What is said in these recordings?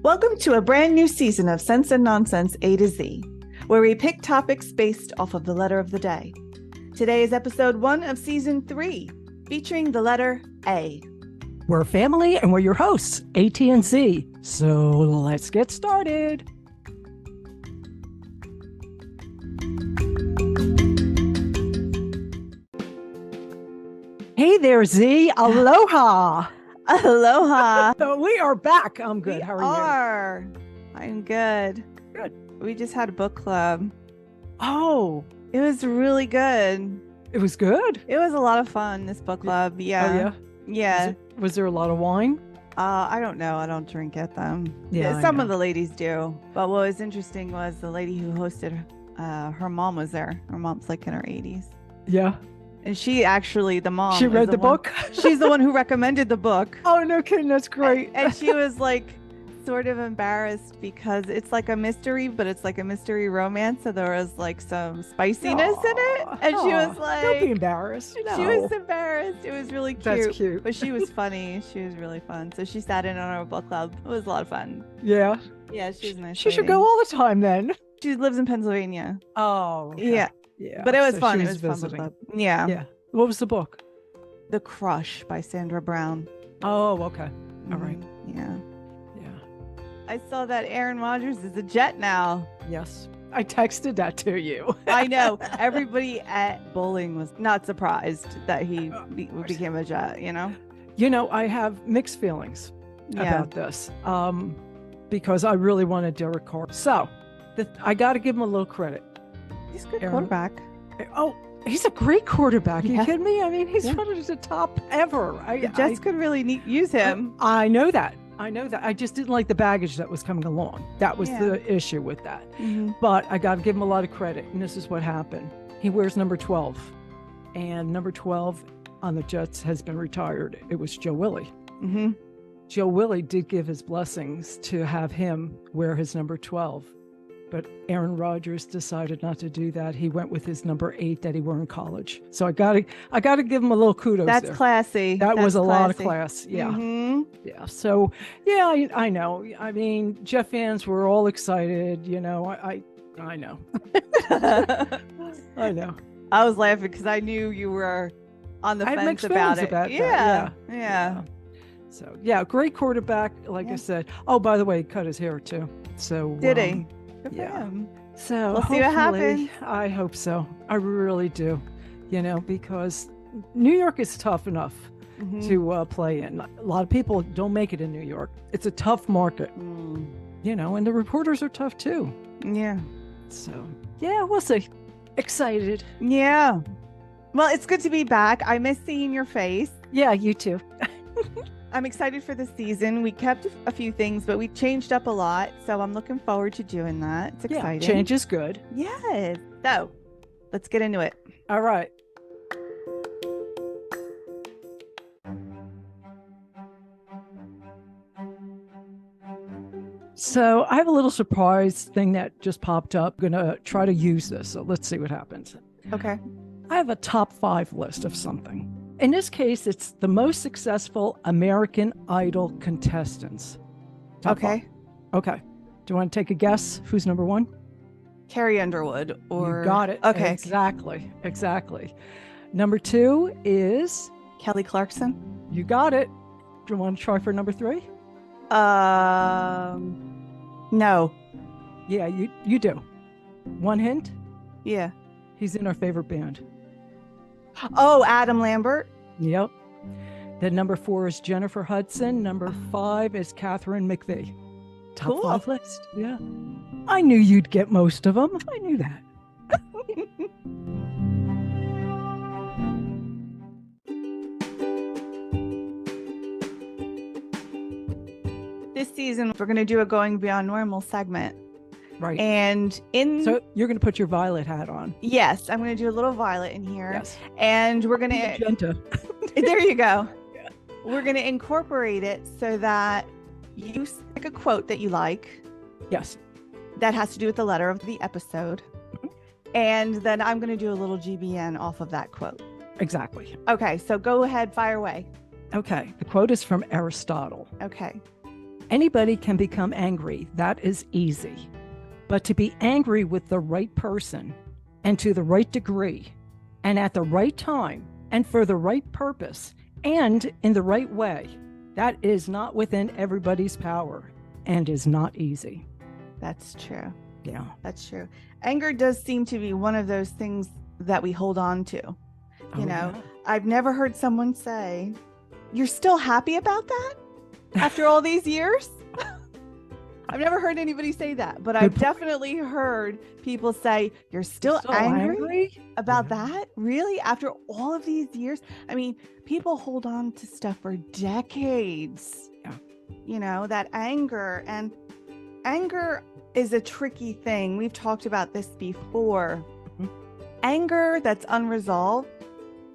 Welcome to a brand new season of Sense and Nonsense A to Z, where we pick topics based off of the letter of the day. Today is episode 1 of season 3, featuring the letter A. We're family and we're your hosts, AT and Z. So let's get started. Hey there, Z. Aloha. Aloha. We are back. I'm good. How are you? I'm good. Good. We just had a book club. Oh, it was really good. It was good? It was a lot of fun, this book club. Yeah. Oh, yeah? Yeah. Was there a lot of wine? I don't know. I don't drink at them. Yeah, some of the ladies do. But what was interesting was the lady who hosted, her mom was there. Her mom's like in her 80s. Yeah. And she actually, the mom. She read the book? She's the one who recommended the book. Oh, no kidding. That's great. And she was like sort of embarrassed because it's like a mystery, but it's like a mystery romance. So there was like some spiciness in it. And she was like, don't be embarrassed. No. She was embarrassed. It was really cute. That's cute. But she was funny. She was really fun. So she sat in on our book club. It was a lot of fun. Yeah. Yeah, she's a nice She lady. should go all the time then. She lives in Pennsylvania. Oh. Okay. Yeah. Yeah. But it was So fun. she It was was fun. visiting. Book club. Yeah. Yeah. What was the book? The Crush by Sandra Brown. Oh, okay. All right. Yeah. Yeah. I saw that Aaron Rodgers is a Jet now. Yes. I texted that to you. I know. Everybody at bowling was not surprised that he became a Jet, you know? You know, I have mixed feelings about this because I really wanted Derek Carr. So I got to give him a little credit. He's a good Aaron, quarterback. Oh, he's a great quarterback. Are Yeah. you kidding me? I mean, he's one of the top ever. The Jets could really use him. I know that. I just didn't like the baggage that was coming along. That was Yeah. the issue with that. Mm-hmm. But I got to give him a lot of credit. And this is what happened. He wears number 12. And number 12 on the Jets has been retired. It was Joe Willie. Mm-hmm. Joe Willie did give his blessings to have him wear his number 12. But Aaron Rodgers decided not to do that. He went with his number 8 that he wore in college. So I gotta give him a little kudos. That's there. classy. That was a lot of classy. class. Yeah. Mm-hmm. Yeah. So yeah, I know. I mean, Jet fans were all excited. You know, I know. I know. I was laughing because I knew you were on the I had fence mixed about feelings it. about Yeah. that. Yeah. So yeah, great quarterback. Like I said. Oh, by the way, he cut his hair too. So Did he? Good for yeah. him. So We'll see what happens. I hope so. I really do. You know, because New York is tough enough to play in. A lot of people don't make it in New York. It's a tough market. You know, and the reporters are tough too. Yeah. So yeah, we'll see. Excited. Yeah. Well, it's good to be back. I miss seeing your face. Yeah, you too. I'm excited for the season. We kept a few things, but we changed up a lot. So I'm looking forward to doing that. It's exciting. Yeah, change is good. Yes. So let's get into it. All right. So I have a little surprise thing that just popped up. I'm going to try to use this. So let's see what happens. Okay. I have a top 5 list of something. In this case, it's the most successful American Idol contestants. Top Okay. 5. Okay. Do you want to take a guess? Who's number 1? Carrie Underwood or... You got it. Okay. Exactly. Number 2 is... Kelly Clarkson. You got it. Do you want to try for number 3? No. Yeah, you do. One hint? Yeah. He's in our favorite band. Oh, Adam Lambert. Yep. Then number 4 is Jennifer Hudson. Number 5 is Catherine McVie. Top Cool. 5 list. Yeah. I knew you'd get most of them. I knew that. This season, we're going to do a Going Beyond Normal segment. Right. And So you're going to put your violet hat on. Yes, I'm going to do a little violet in here. Yes. And we're going to... Magenta. There you go. Yeah. We're going to incorporate it so that you pick a quote that you like. Yes. That has to do with the letter of the episode. And then I'm going to do a little GBN off of that quote. Exactly. Okay, so go ahead, fire away. Okay. The quote is from Aristotle. Okay. Anybody can become angry. That is easy. But to be angry with the right person and to the right degree and at the right time and for the right purpose and in the right way, that is not within everybody's power and is not easy. That's true. Yeah. That's true. Anger does seem to be one of those things that we hold on to. You know, yeah. I've never heard someone say, "You're still happy about that after all these years?" I've never heard anybody say that, but I've definitely heard people say, "You're still angry about that? Really? After all of these years?" I mean, people hold on to stuff for decades. Yeah. You know, that anger, and anger is a tricky thing. We've talked about this before. Mm-hmm. Anger that's unresolved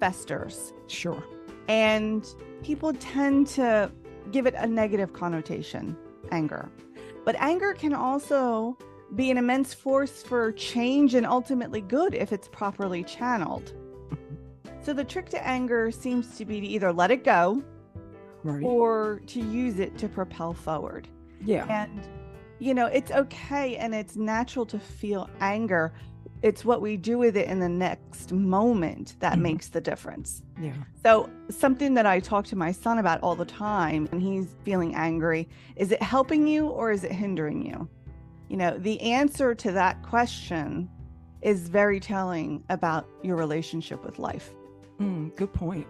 festers. Sure. And people tend to give it a negative connotation, anger. But anger can also be an immense force for change and ultimately good if it's properly channeled. So the trick to anger seems to be to either let it go, right, or to use it to propel forward. Yeah. And, you know, it's okay and it's natural to feel anger. It's what we do with it in the next moment that makes the difference. Yeah. So something that I talk to my son about all the time when he's feeling angry, is it helping you or is it hindering you? You know, the answer to that question is very telling about your relationship with life. Good point.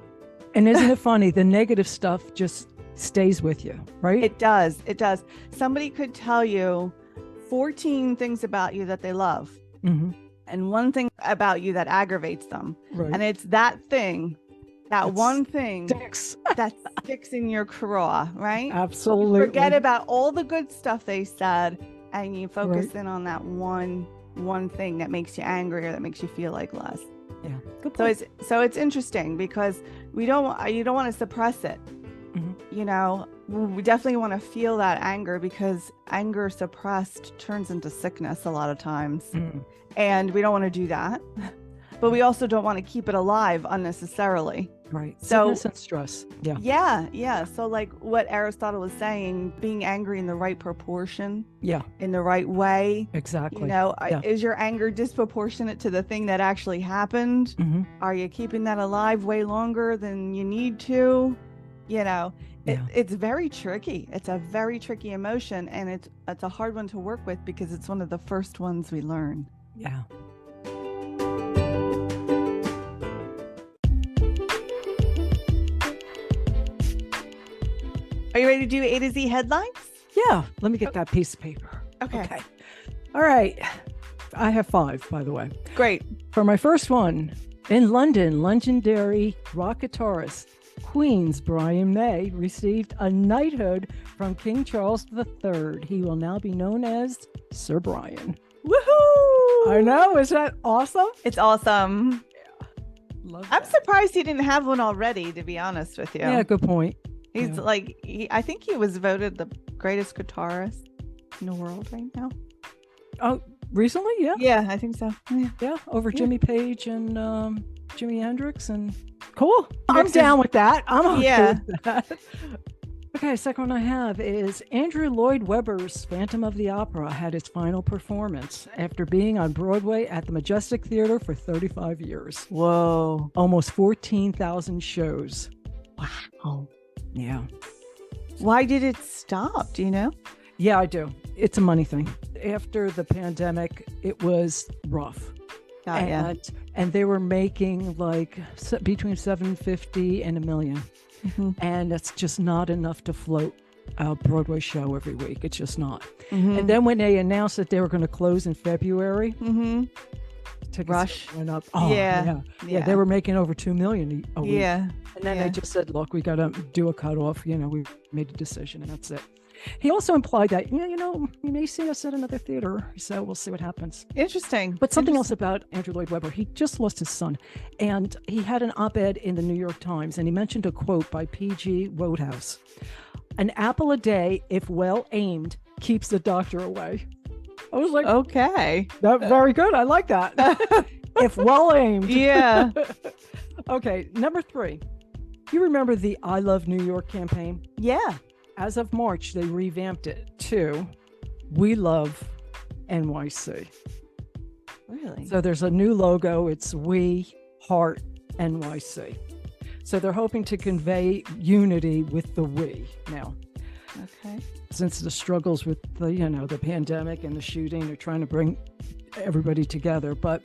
And isn't it funny? The negative stuff just stays with you, right? It does. It does. Somebody could tell you 14 things about you that they love. Mm-hmm. And one thing about you that aggravates them. Right. And it's that thing, one thing that sticks in your craw, right? Absolutely. You forget about all the good stuff they said and you focus in on that one thing that makes you angry or that makes you feel like less. Yeah. Good point. So it's interesting because you don't want to suppress it. Mm-hmm. You know, we definitely want to feel that anger because anger suppressed turns into sickness a lot of times. And we don't want to do that, but we also don't want to keep it alive unnecessarily. Right. Sickness and stress. Yeah. Yeah. So like what Aristotle was saying, being angry in the right proportion. Yeah. In the right way. Exactly. You know, is your anger disproportionate to the thing that actually happened? Mm-hmm. Are you keeping that alive way longer than you need to? You know, it's very tricky. It's a very tricky emotion, and it's a hard one to work with because it's one of the first ones we learn. Yeah. Are you ready to do A to Z headlines? Yeah. Let me get that piece of paper. Okay. All right. I have 5, by the way. Great. For my first one, in London, legendary rock guitarist Queen's Brian May received a knighthood from King Charles III. He will now be known as Sir Brian. Woohoo! I know. Is that awesome? It's awesome. Yeah. Love I'm surprised he didn't have one already, to be honest with you. Yeah, good point. He's I think he was voted the greatest guitarist in the world right now. Oh, recently? Yeah. Yeah, I think so. Yeah, over Jimmy Page and Jimi Hendrix and cool. I'm down with that. I'm okay with that. Okay, second one I have is Andrew Lloyd Webber's Phantom of the Opera had its final performance after being on Broadway at the Majestic Theater for 35 years. Whoa. Almost 14,000 shows. Wow. Yeah. Why did it stop? Do you know? Yeah, I do. It's a money thing. After the pandemic, it was rough. And they were making like between $750,000 and $1 million. Mm-hmm. And it's just not enough to float a Broadway show every week. It's just not. Mm-hmm. And then when they announced that they were going to close in February, tickets went up. Oh, yeah. They were making over $2 million a week. Yeah. And then they just said, look, we got to do a cutoff. You know, we made a decision and that's it. He also implied that, you may see us at another theater. So we'll see what happens. Interesting. But something else about Andrew Lloyd Webber, he just lost his son. And he had an op-ed in the New York Times, and he mentioned a quote by P.G. Wodehouse. An apple a day, if well aimed, keeps the doctor away. I was like, okay. Very good. I like that. If well aimed. Yeah. Okay, number 3. You remember the I Love New York campaign? Yeah. as of March, they revamped it to We Love NYC. Really? So there's a new logo. It's We Heart NYC. So they're hoping to convey unity with the we now. Okay. Since the struggles with the pandemic and the shooting, they're trying to bring everybody together. But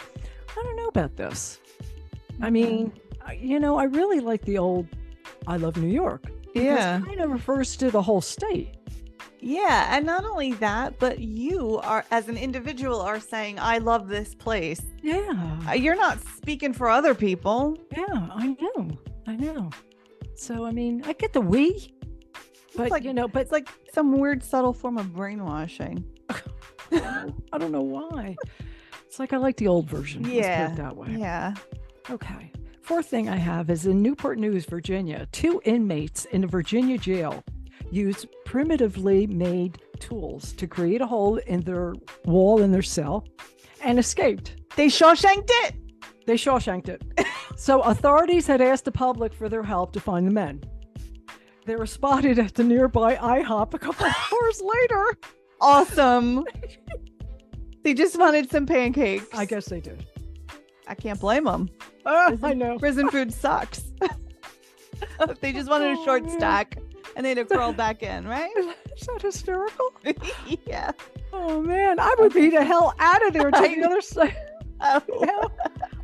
I don't know about this. I mean, I really like the old I Love New York. It kind of refers to the whole state. Yeah. And not only that, but you are, as an individual, are saying, I love this place. Yeah. You're not speaking for other people. Yeah, I know. So, I mean, I get the we, but, but it's like some weird, subtle form of brainwashing. I don't know why. It's like I like the old version. Yeah. Let's put it that way. Yeah. Okay. Fourth thing I have is in Newport News, Virginia, 2 inmates in a Virginia jail used primitively made tools to create a hole in their wall in their cell and escaped. They Shawshanked it. So authorities had asked the public for their help to find the men. They were spotted at the nearby IHOP a couple of hours later. Awesome. They just wanted some pancakes. I guess they did. I can't blame them. I know. Prison food sucks. They just wanted a short stack and they'd have crawled back in, right? Is that hysterical? Yeah. Oh, man. I would be the hell out of there to the other side. Oh.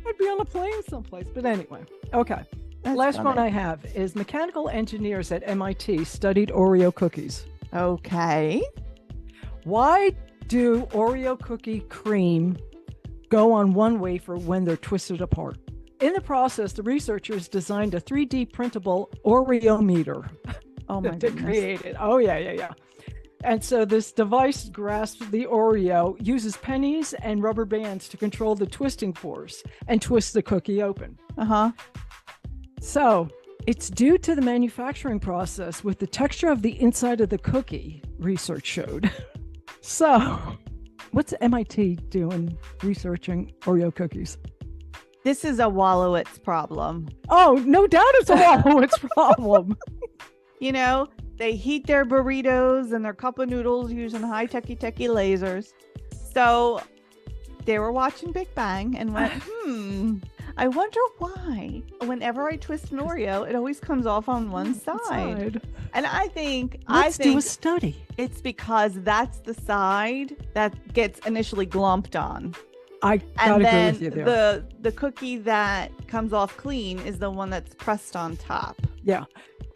I'd be on a plane someplace. But anyway. Okay. That's Last funny. one I have is mechanical engineers at MIT studied Oreo cookies. Okay. Why do Oreo cookie cream go on one wafer when they're twisted apart? In the process, the researchers designed a 3D printable Oreo meter. Oh my to goodness. create it. Oh, yeah. And so this device grasps the Oreo, uses pennies and rubber bands to control the twisting force and twist the cookie open. Uh-huh. So it's due to the manufacturing process with the texture of the inside of the cookie, research showed. So what's MIT doing researching Oreo cookies? This is a Wallowitz problem. Oh, no doubt it's a Wallowitz problem. They heat their burritos and their cup of noodles using high techie lasers. So they were watching Big Bang and went, I wonder why whenever I twist an Oreo, it always comes off on one side. And I think Let's do a study. It's because that's the side that gets initially glomped on. I gotta agree with you there. The cookie that comes off clean is the one that's pressed on top. Yeah.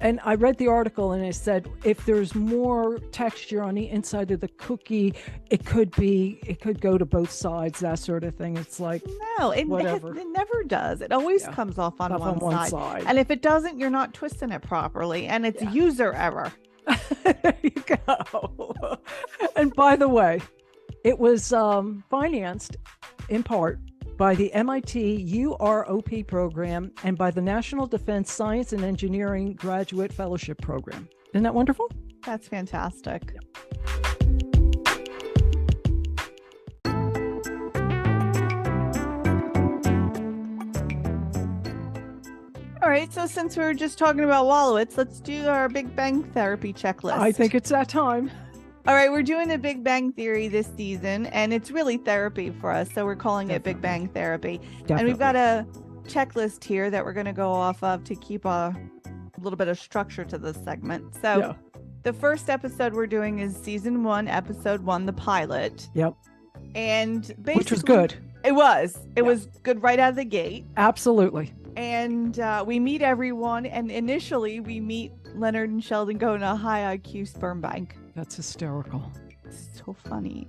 And I read the article and it said if there's more texture on the inside of the cookie, it could go to both sides, that sort of thing. It's like, no, it whatever. It never does. It always comes off on one side. And if it doesn't, you're not twisting it properly. And it's user error. There you go. And by the way, it was financed in part by the MIT UROP program and by the National Defense Science and Engineering Graduate Fellowship Program. Isn't that wonderful? That's fantastic. All right, so since we were just talking about Wallowitz, let's do our Big Bang Therapy checklist. I think it's that time. All right, we're doing a Big Bang Theory this season, and it's really therapy for us, so we're calling it Big Bang Therapy. Definitely. And we've got a checklist here that we're going to go off of to keep a little bit of structure to this segment. So the first episode we're doing is season 1, episode 1, the pilot. Yep. And basically, which was good. It was good right out of the gate. Absolutely. And we meet everyone, and initially we meet Leonard and Sheldon going to a high IQ sperm bank. That's hysterical. So funny.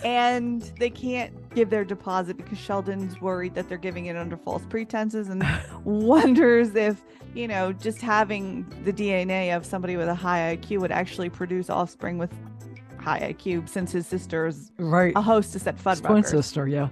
And they can't give their deposit because Sheldon's worried that they're giving it under false pretenses and wonders if, just having the DNA of somebody with a high IQ would actually produce offspring with high IQ, since his sister is a hostess at Fuddruckers. Twin sister, yeah.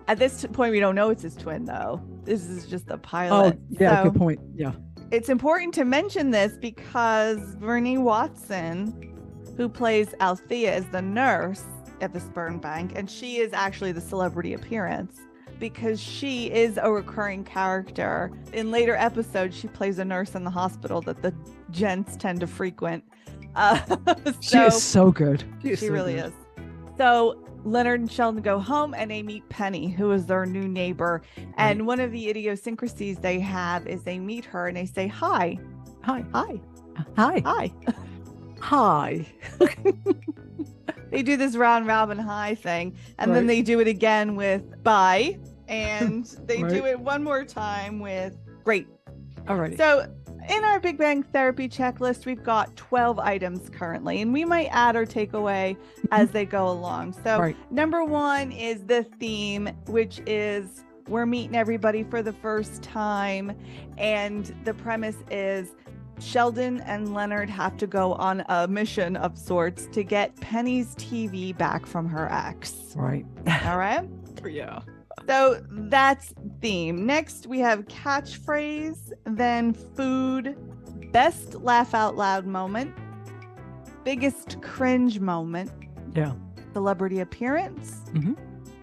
At this point, we don't know it's his twin, though. This is just the pilot. Oh, yeah, good point. Yeah. It's important to mention this because Vernee Watson, who plays Althea, is the nurse at the sperm bank, and she is actually the celebrity appearance. because she is a recurring character. In later episodes, she plays a nurse in the hospital that the gents tend to frequent. She is so good. She really is. So Leonard and Sheldon go home and they meet Penny, who is their new neighbor. And one of the idiosyncrasies they have is they meet her and they say, hi. Hi. Hi. Hi. Hi. Hi. They do this round robin hi thing. And then they do it again with bye. And they do it one more time with great. All right. So in our Big Bang Therapy checklist, we've got 12 items currently, and we might add or take away as they go along. So number one is the theme, which is we're meeting everybody for the first time. And the premise is Sheldon and Leonard have to go on a mission of sorts to get Penny's TV back from her ex. Right. All right. Yeah. So that's theme. Next, we have catchphrase, then food, best laugh out loud moment, biggest cringe moment, celebrity appearance,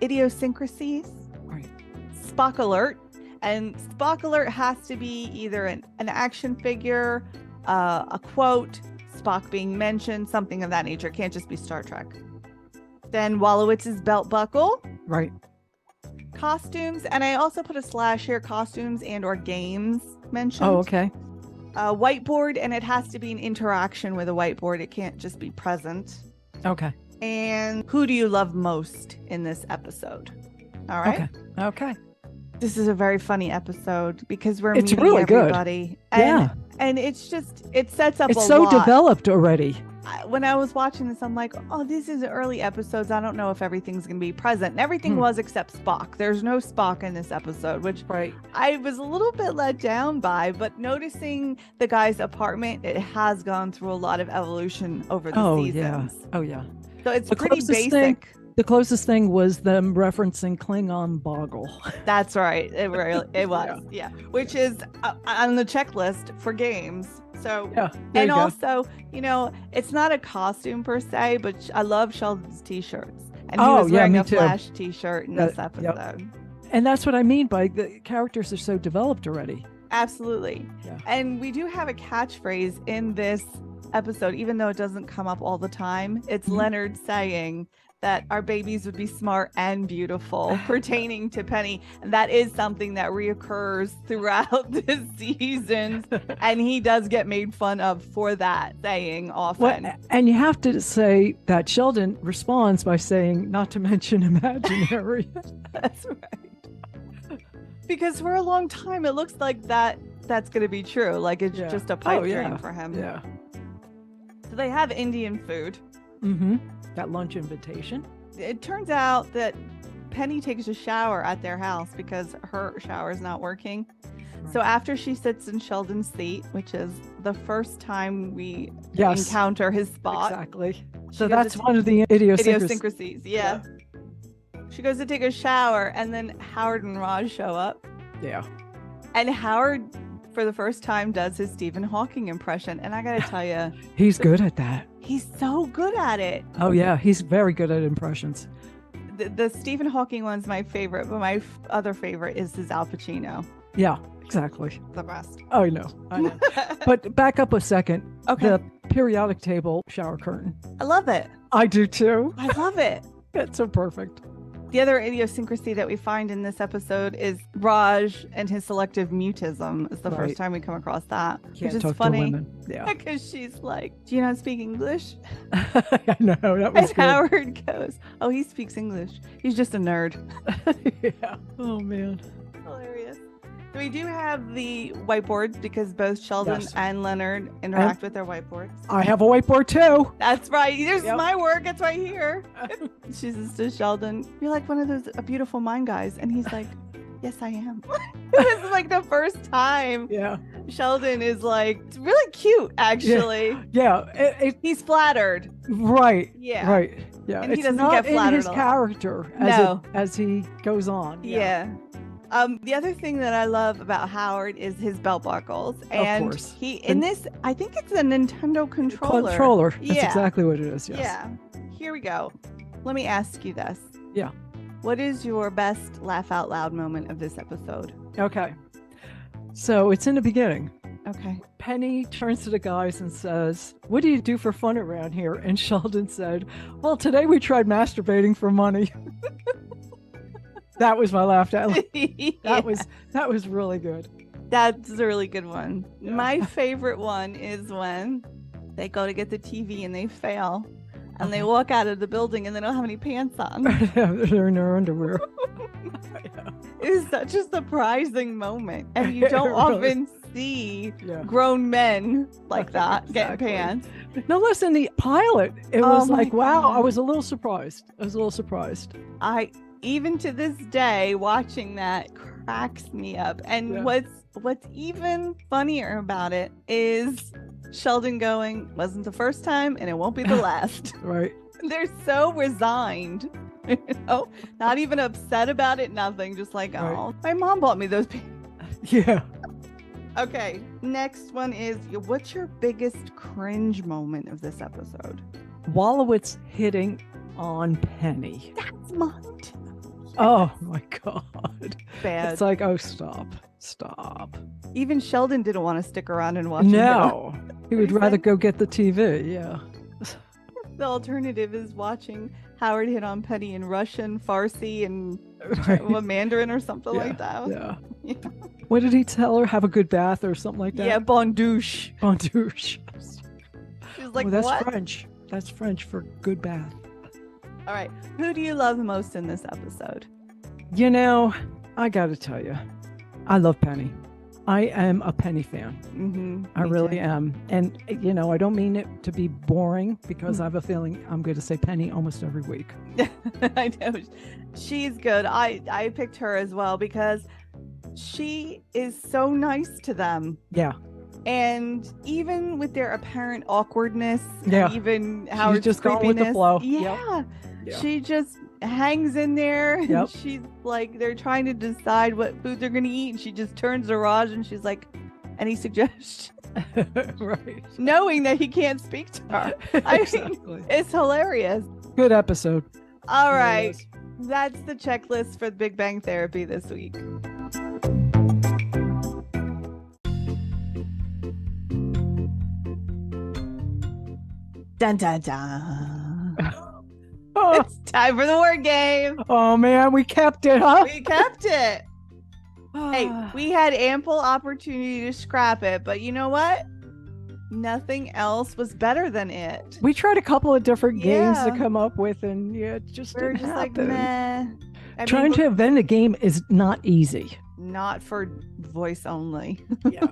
idiosyncrasies, Spock alert. And Spock alert has to be either an action figure, a quote, Spock being mentioned, something of that nature. It can't just be Star Trek. Then Wolowitz's belt buckle. Right. Costumes, and I also put a slash here, costumes and or games mentioned. Oh, okay. Whiteboard, and it has to be an interaction with a whiteboard. It can't just be present. Okay. And who do you love most in this episode? All right. Okay. This is a very funny episode because we're meeting really everybody. Good. And it's just, it sets up it's a so lot. Developed already. When I was watching this, I'm like, oh, this is early episodes. I don't know if everything's going to be present. And everything was except Spock. There's no Spock in this episode, which I was a little bit let down by. But noticing the guy's apartment, it has gone through a lot of evolution over the seasons. Oh, yeah. So it's pretty basic. The closest thing was them referencing Klingon Boggle. That's right. It was. Yeah. Which is on the checklist for games. So, and also, it's not a costume per se, but I love Sheldon's t-shirts. And he was wearing a Flash t-shirt in this episode. Yep. And that's what I mean by the characters are so developed already. Absolutely. Yeah. And we do have a catchphrase in this episode, even though it doesn't come up all the time. It's Leonard saying that our babies would be smart and beautiful, pertaining to Penny. And that is something that reoccurs throughout the seasons. And he does get made fun of for that saying often. Well, and you have to say that Sheldon responds by saying, not to mention imaginary. That's right. Because for a long time, it looks like that's going to be true. Like it's just a pipe dream for him. Yeah. So they have Indian food. That lunch invitation. It turns out that Penny takes a shower at their house because her shower is not working. So after she sits in Sheldon's seat, which is the first time we encounter his spot. Exactly. So that's one of the idiosyncrasies. Yeah. She goes to take a shower and then Howard and Raj show up. Yeah. And Howard, for the first time, does his Stephen Hawking impression. And I got to tell you, he's good at that. He's so good at it. Oh, yeah. He's very good at impressions. The Stephen Hawking one's my favorite, but my other favorite is his Al Pacino. Yeah, exactly. The best. Oh, I know. But back up a second. Okay. The periodic table shower curtain. I love it. I do too. I love it. It's so perfect. The other idiosyncrasy that we find in this episode is Raj and his selective mutism. It's the first time we come across that, which is funny. Yeah, because she's like, "Do you not speak English?" I know, that was and good. Howard goes, "Oh, he speaks English. He's just a nerd." Yeah. Oh man. Hilarious. So we do have the whiteboards because both Sheldon and Leonard interact with their whiteboards. I have a whiteboard too. That's right. There's my work. It's right here. She says to Sheldon, "You're like one of those beautiful mind guys." And he's like, "Yes, I am." This is like the first time. Yeah. Sheldon is like, it's really cute, actually. Yeah. He's flattered. Right. Yeah. Right. Yeah. And he doesn't get flattered in his character as he goes on. Yeah. The other thing that I love about Howard is his belt buckles. And of course. In this, I think it's a Nintendo controller. That's exactly what it is. Yes. Yeah. Here we go. Let me ask you this. Yeah. What is your best laugh out loud moment of this episode? Okay. So it's in the beginning. Okay. Penny turns to the guys and says, "What do you do for fun around here?" And Sheldon said, "Well, today we tried masturbating for money." That was my laugh out loud. Yeah. That was really good. That's a really good one. Yeah. My favorite one is when they go to get the TV and they fail and they walk out of the building and they don't have any pants on. They're in their underwear. Yeah. It was such a surprising moment. And you don't often see grown men like that Exactly. getting pants. No, listen, the pilot, it was my like, wow, God. I was a little surprised. Even to this day, watching that cracks me up. And what's even funnier about it is Sheldon going, "Wasn't the first time and it won't be the last." Right. They're so resigned, not even upset about it, nothing, just like, "Oh, my mom bought me those pants." Yeah. Okay, next one is, what's your biggest cringe moment of this episode? Wallowitz hitting on Penny. That's mine. Oh my God. Bad. It's like, oh, stop. Even Sheldon didn't want to stick around and watch it. No. He would rather go get the TV. Yeah. The alternative is watching Howard hit on Penny in Russian, Farsi, and Mandarin or something like that. Yeah. What did he tell her? Have a good bath or something like that? Yeah, bon douche. Bon douche. She was like, that's what? French. That's French for good bath. All right. Who do you love the most in this episode? You know, I got to tell you, I love Penny. I am a Penny fan. Mm-hmm. I really am. And, you know, I don't mean it to be boring because I have a feeling I'm going to say Penny almost every week. I know. She's good. I picked her as well because she is so nice to them. Yeah. And even with their apparent awkwardness, Yeah. even Howard's just creepiness, going with the flow. Yeah. Yep. She just hangs in there. Yep. And she's like, they're trying to decide what food they're going to eat. And she just turns to Raj and she's like, "Any suggestions?" Right. Knowing that he can't speak to her. Exactly. I mean, it's hilarious. Good episode. All right. Yes. That's the checklist for the Big Bang Therapy this week. Dun dun dun. Oh, It's time for the word game. oh, man, we kept it, huh? We kept it. Hey, we had ample opportunity to scrap it, but you know what? Nothing else was better than it. We tried a couple of different games to Yeah. come up with, and it just We're didn't just like, happen. meh. I Trying mean, to invent a game is not easy. not for voice only. Yeah.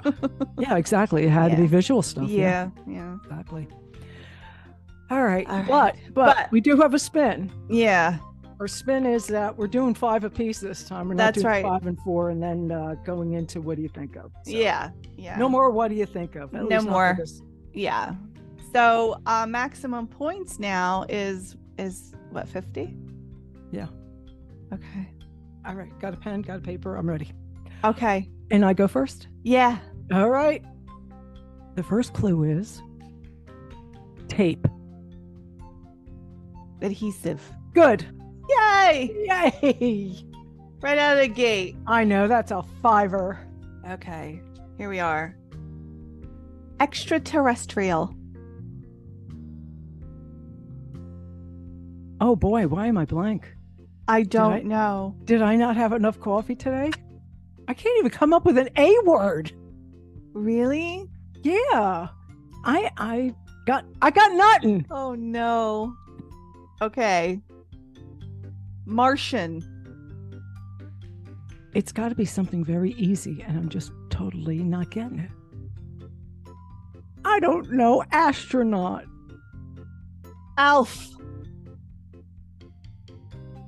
Yeah, exactly. It had to be Yeah. visual stuff. Yeah. Exactly. All right. All right. But we do have a spin. Yeah. Our spin is that we're doing 5 apiece this time. We're not That's doing right. 5 and 4, and then going into what do you think of? So, Yeah. No more what do you think of? At No least not for more. this. Yeah. So maximum points now is what, 50? Yeah. Okay. All right. Got a pen, got a paper. I'm ready. Okay. And I go first? Yeah. All right. The first clue is tape. Adhesive. Good. Yay! Yay. Right out of the gate. I know. That's a 5er. Okay. Here we are. Extraterrestrial. Oh, boy. Why am I blank? I don't know. Did I not have enough coffee today? I can't even come up with an A word. Really? Yeah. I got nothing. Oh no. Okay. Martian. It's got to be something very easy, and I'm just totally not getting it. I don't know. Astronaut. Alf.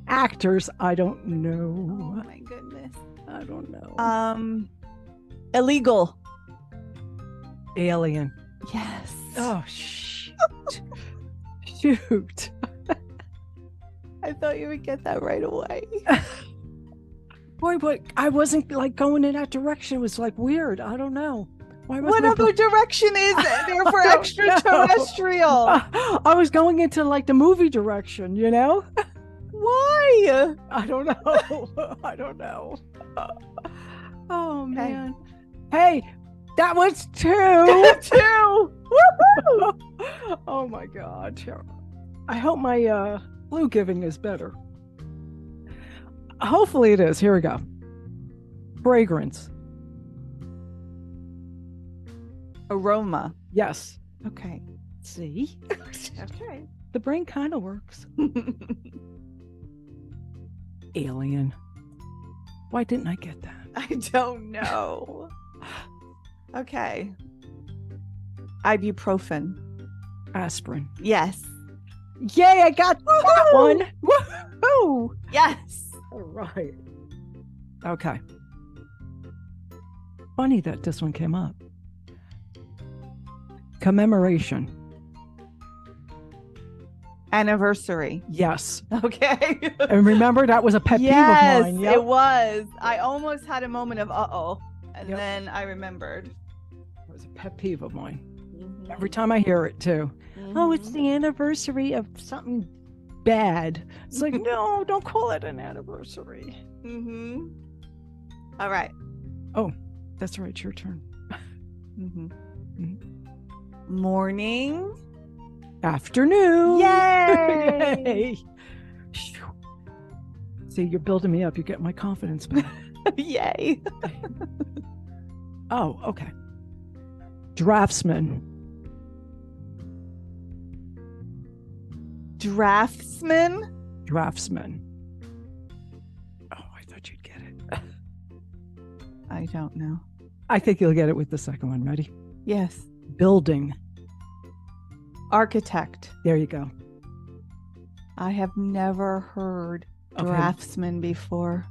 Actors, I don't Oh know. my goodness. I don't know. Illegal. Alien. Yes. Oh, shoot. Shoot. I thought you would get that right away. Boy, but I wasn't like going in that direction. It was like weird. I don't know. Why What wasn't I other direction is there for I don't extraterrestrial? I was going into like the movie direction, you know? Why? I don't know. I don't know. Oh, Okay. man. Hey, that was 2. 2. Woohoo! Oh, my God. I hope my clue giving is better. Hopefully it is. Here we go. Fragrance. Aroma. Yes. Okay. See? Okay. The brain kind of works. Alien. Why didn't I get that? I don't know. Okay. Ibuprofen. Aspirin. Yes. Yay, I got that one. Woohoo! Yes. All right. Okay. Funny that this one came up. Commemoration. Anniversary. Yes. Okay. And remember, that was a pet peeve of mine. Yes, it was. I almost had a moment of uh-oh, and Yep. then I remembered. It was a pet peeve of mine. Mhm. Every time I hear it, too. Oh, it's Mhm. the anniversary of something bad. It's like, no, don't call it an anniversary. Mhm. All right. Oh, that's right. Your turn. Mhm. Mhm. Morning. Afternoon. Yay! Yay. Phew. See, you're building me up. You're getting my confidence back. Yay. Oh, okay. Draftsman. Draftsman. Draftsman. Oh, I thought you'd get it. I don't know. I think you'll get it with the second one. Ready? Yes. Building. Architect. There you go. I have never heard Okay. draftsman before.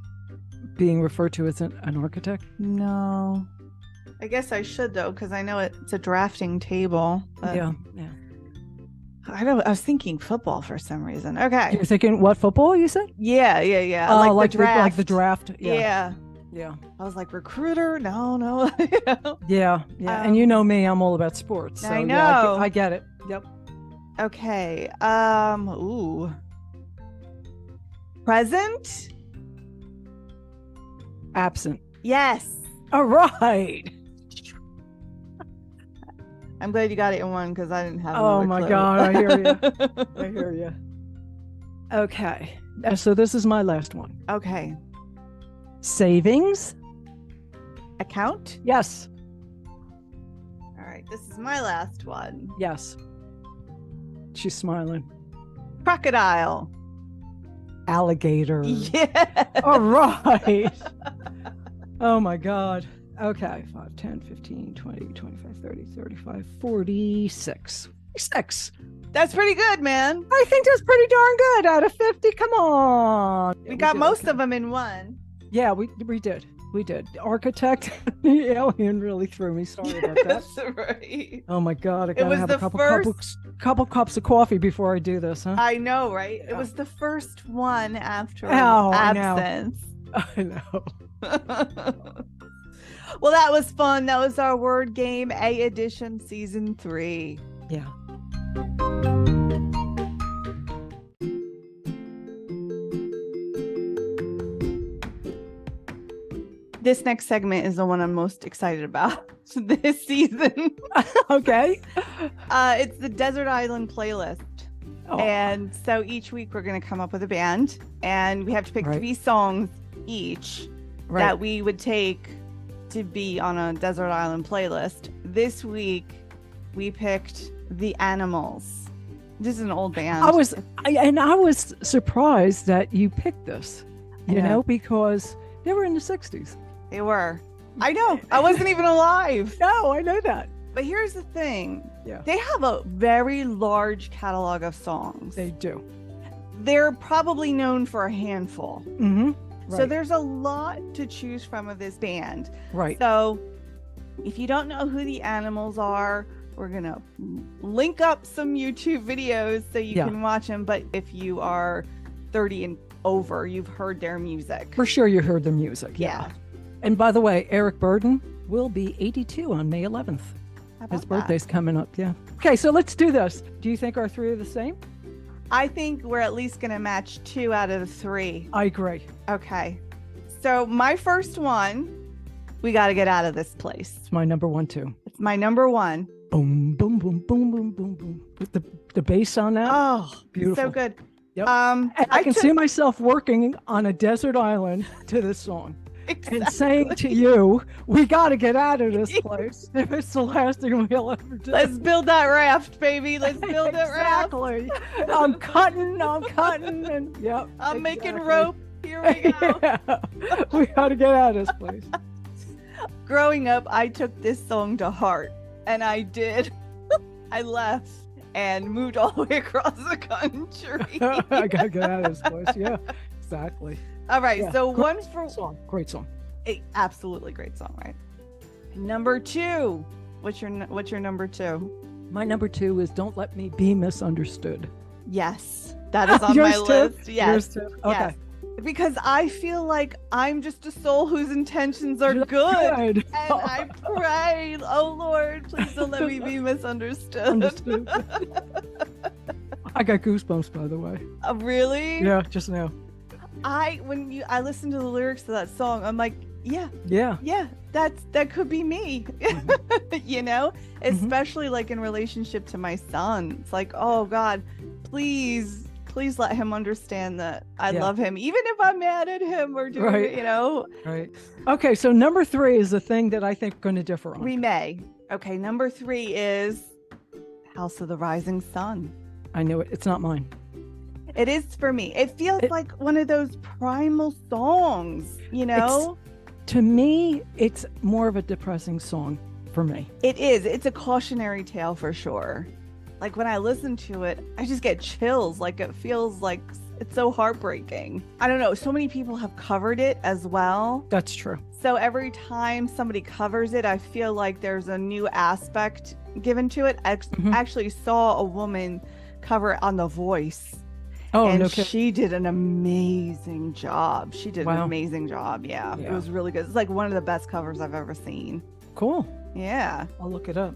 Being referred to as an architect. No. I guess I should though, because I know it's a drafting table. But Yeah. I was thinking football for some reason. Okay. You're thinking what football? You said? Yeah. Oh, like the draft. like the draft. Yeah. Yeah. I was like, recruiter? No. Yeah. And you know me, I'm all about sports. So I know. Yeah, I get it. Yep. Okay. Ooh. Present? Absent. Yes. All right. I'm glad you got it in one because I didn't have Oh another my clue. God, I hear you. I hear you. Okay. So this is my last one. Okay. Savings. Account? Yes. All right. This is my last one. Yes. She's smiling. Crocodile. Alligator. Yeah. All right. Oh my God. Okay. 5, 10, 15, 20, 25, 30, 35, 46. 46. That's pretty good, man. I think that's pretty darn good out of 50. Come on. We got most of them in one. Yeah, we did. We did. The architect, the alien really threw me. Sorry about that. That's right. Oh my God. I gotta was have the a first- couple cups of coffee before I do this, huh? I know, right? It Yeah. was the first one after Oh, I know. absence. I know. Well, that was fun. That was our word game, A Edition Season 3. Yeah. This next segment is the one I'm most excited about this season. Okay. It's the Desert Island playlist. Oh, And so each week we're going to come up with a band, and we have to pick Right. 3 songs each right. that we would take to be on a Desert Island playlist. This week we picked The Animals. This is an old band. I was surprised that you picked this, I you know. know, because they were in the 60s. They were. I know. I wasn't even alive. No, I know that. But here's the thing. Yeah. They have a very large catalog of songs. They do. They're probably known for a handful. Mm-hmm. So there's a lot to choose from of this band. Right. So if you don't know who the Animals are, we're going to link up some YouTube videos so you can watch them. But if you are 30 and over, you've heard their music. For sure you heard the music. Yeah. And by the way, Eric Burden will be 82 on May 11th. How about His that? birthday's coming up. Yeah. Okay, so let's do this. Do you think our 3 are the same? I think we're at least going to match 2 out of the 3. I agree. Okay. So my first one, we got to get out of this place. It's my number 1 too. It's my number 1. Boom, boom, boom, boom, boom, boom, boom. With the bass on that. Oh, beautiful. So good. Yep. I can see myself working on a desert island to this song. Exactly. And saying to you, we got to get out of this place if it's the last thing we'll ever do. Let's build that raft, baby. Let's build that raft. Exactly. I'm cutting, and yep. I'm making rope. Here we go. Yeah. We got to get out of this place. Growing up, I took this song to heart, and I did. I left and moved all the way across the country. I got to get out of this place. Yeah, exactly. All right, yeah. So great 1 for song. Great song. Absolutely great song, right? Number 2. What's your number 2? My number 2 is "Don't Let Me Be Misunderstood." Yes, that is on my list. Yes. Yours too. Okay. Yes. Because I feel like I'm just a soul whose intentions are good. And I pray, oh Lord, please don't let me be misunderstood. I got goosebumps, by the way. Really? Yeah, just now. I listen to the lyrics to that song, I'm like, yeah, that could be me. You know, especially like in relationship to my son. It's like, oh God, please let him understand that I love him, even if I'm mad at him or doing it, you know. Right. Okay, so number 3 is the thing that I think we're going to differ on. We may. Okay, number 3 is House of the Rising Sun. I knew it. It's not mine. It is for me. It feels like one of those primal songs, you know? To me, it's more of a depressing song for me. It is. It's a cautionary tale for sure. Like when I listen to it, I just get chills. Like it feels like it's so heartbreaking. I don't know. So many people have covered it as well. That's true. So every time somebody covers it, I feel like there's a new aspect given to it. I actually saw a woman cover it on The Voice. Oh, and no she did an amazing job. She did an amazing job. Yeah, it was really good. It's like one of the best covers I've ever seen. Cool. Yeah. I'll look it up.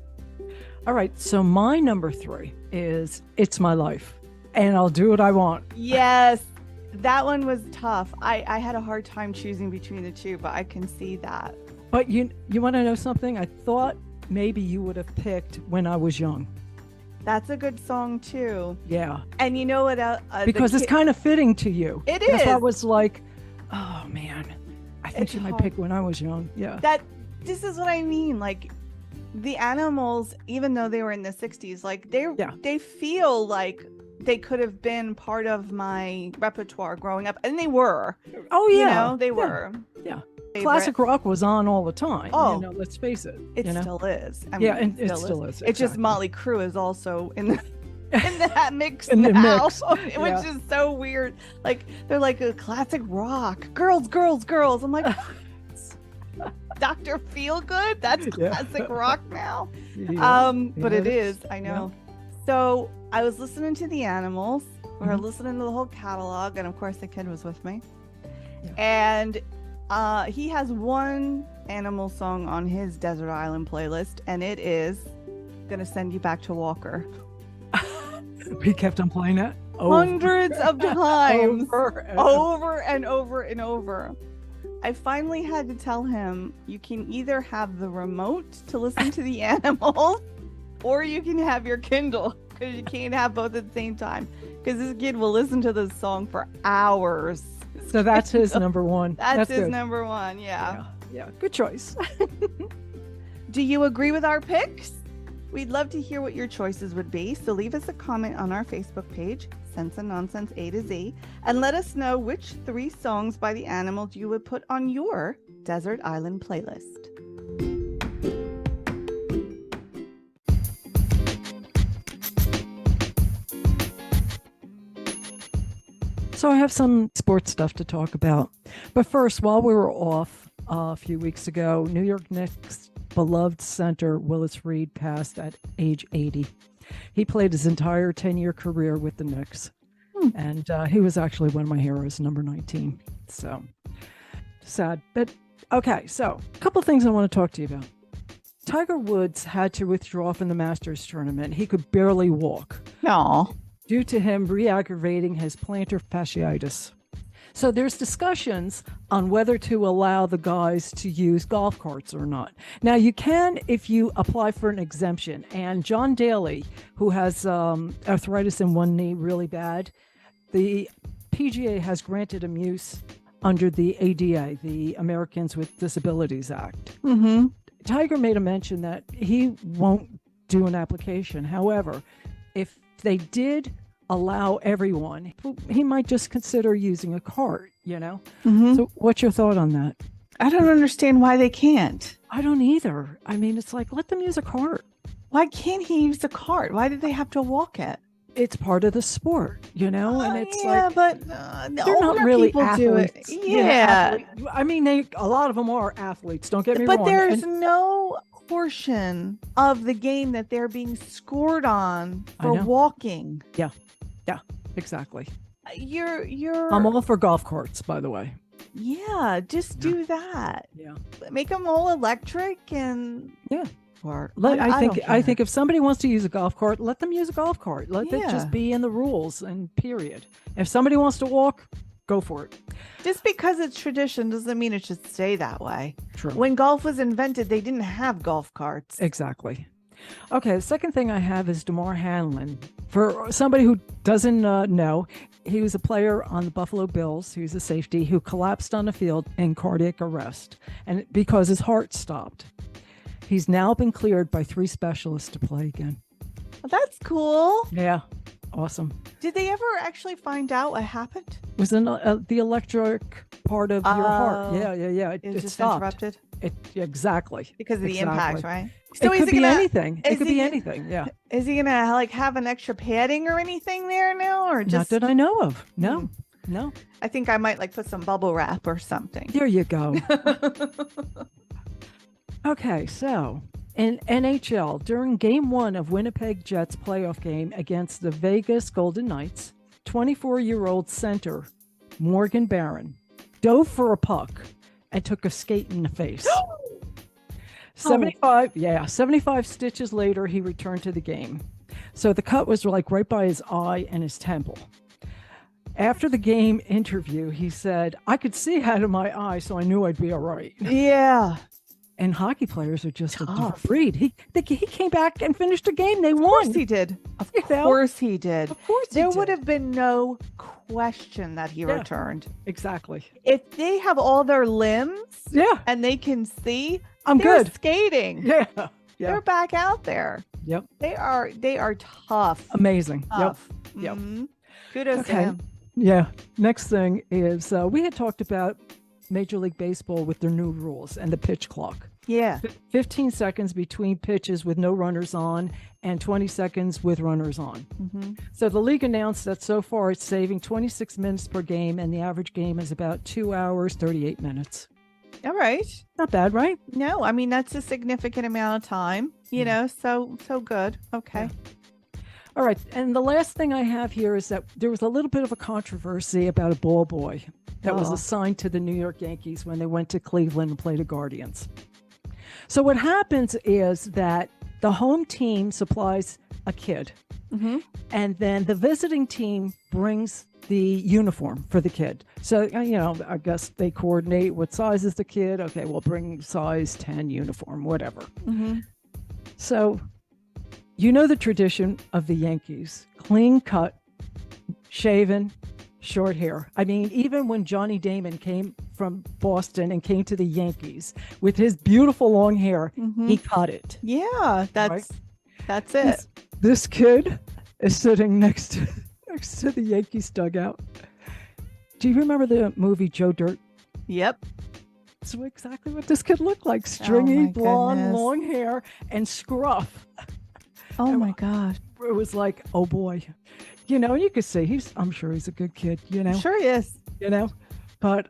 All right. So my number 3 is "It's My Life," and I'll do what I want. Yes. That one was tough. I had a hard time choosing between the 2, but I can see that. But you want to know something? I thought maybe you would have picked "When I Was Young." That's a good song too. Yeah. And you know what? Because it's kind of fitting to you. It is. I was like, oh man, I think you might pick "When I Was Young." Yeah. This is what I mean. Like the Animals, even though they were in the 60s, like they feel like they could have been part of my repertoire growing up, and they were. Oh yeah. You know, they were. Yeah. Classic rock was on all the time. Oh, let's face it. It still is. I mean, and it still is. Exactly. It's just Motley Crue is also in that mix now, which is so weird. Like they're like a classic rock, girls. I'm like, Dr. Feelgood. That's classic rock now. But it is. I know. Yeah. So I was listening to the Animals. We were listening to the whole catalog, and of course the kid was with me, and. He has one Animal song on his Desert Island playlist, and it is "Gonna Send You Back to Walker." We kept on playing it hundreds of times, over and over and over. I finally had to tell him, you can either have the remote to listen to the Animals, or you can have your Kindle, because you can't have both at the same time. Because this kid will listen to this song for hours. So that's his number 1. That's his number 1. Yeah. Good choice. Do you agree with our picks? We'd love to hear what your choices would be. So leave us a comment on our Facebook page, Sense and Nonsense A to Z, and let us know which 3 songs by the Animals you would put on your Desert Island playlist. So I have some sports stuff to talk about. But first, while we were off a few weeks ago, New York Knicks beloved center Willis Reed passed at age 80. He played his entire 10-year career with the Knicks. And he was actually one of my heroes, number 19. So sad. But okay, so a couple things I want to talk to you about. Tiger Woods had to withdraw from the Masters tournament. He could barely walk. No. due to him re-aggravating his plantar fasciitis. So there's discussions on whether to allow the guys to use golf carts or not. Now, you can if you apply for an exemption. And John Daly, who has arthritis in one knee really bad, the PGA has granted him use under the ADA, the Americans with Disabilities Act. Mm-hmm. Tiger made a mention that he won't do an application. However, if they did allow everyone, he might just consider using a cart, Mm-hmm. So what's your thought on that? I don't understand why they can't. I don't either. I mean, it's like, let them use a cart. Why can't he use the cart? Why did they have to walk it? It's part of the sport, and it's but they're not really people athletes. Do it. Yeah. I mean, a lot of them are athletes. Don't get me wrong. But there's no portion of the game that they're being scored on for walking. Yeah, exactly. You're. I'm all for golf carts, by the way. Yeah, just do that. Yeah, make them all electric and I think if somebody wants to use a golf cart, let them use a golf cart. Let it just be in the rules and period. If somebody wants to walk, go for it. Just because it's tradition doesn't mean it should stay that way. True. When golf was invented, they didn't have golf carts. Exactly. Okay, the second thing I have is DeMar Hamlin. For somebody who doesn't know, he was a player on the Buffalo Bills. He was a safety who collapsed on the field in cardiac arrest, and because his heart stopped. He's now been cleared by 3 specialists to play again. Well, that's cool. Yeah, awesome. Did they ever actually find out what happened? It was in the electric part of your heart. Yeah. It just stopped. Interrupted? Exactly. Because of the impact, right? So it could be anything. It could be anything, yeah. Is he going to have an extra padding or anything there now? Or just... Not that I know of. No. No. I think I might put some bubble wrap or something. There you go. Okay, so in NHL, during Game 1 of Winnipeg Jets playoff game against the Vegas Golden Knights, 24-year-old center Morgan Barron dove for a puck and took a skate in the face. 75 stitches later, he returned to the game. So the cut was right by his eye and his temple. After the game interview, he said, "I could see out of my eye, so I knew I'd be all right." Yeah. And hockey players are just a different breed. He came back and finished the game. They won. Of course he did. Of course he did. Of course he did. There would have been no question that he returned. Exactly. If they have all their limbs and they can see, they're good. Skating. Yeah. They're back out there. Yep. They are tough. Amazing. Tough. Yep. Mm-hmm. Kudos to him. Yeah. Next thing is we had talked about Major League Baseball with their new rules and the pitch clock. Yeah. 15 seconds between pitches with no runners on and 20 seconds with runners on. Mm-hmm. So the league announced that so far it's saving 26 minutes per game, and the average game is about 2 hours, 38 minutes. All right. Not bad, right? No, I mean, that's a significant amount of time, so good. Okay. Yeah. All right. And the last thing I have here is that there was a little bit of a controversy about a ball boy that was assigned to the New York Yankees when they went to Cleveland and played the Guardians. So what happens is that the home team supplies a kid, and then the visiting team brings the uniform for the kid. So, I guess they coordinate what size is the kid. Okay, we'll bring size 10 uniform, whatever. Mm-hmm. So, the tradition of the Yankees, clean cut, shaven, short hair. I mean, even when Johnny Damon came from Boston and came to the Yankees with his beautiful long hair, he cut it. Yeah, that's it. This kid is sitting next to the Yankees dugout. Do you remember the movie Joe Dirt? Yep. That's exactly what this kid looked like. Stringy, blonde, long hair, and scruff. Oh my God. It was like, oh boy. You could see I'm sure he's a good kid, Sure he is. But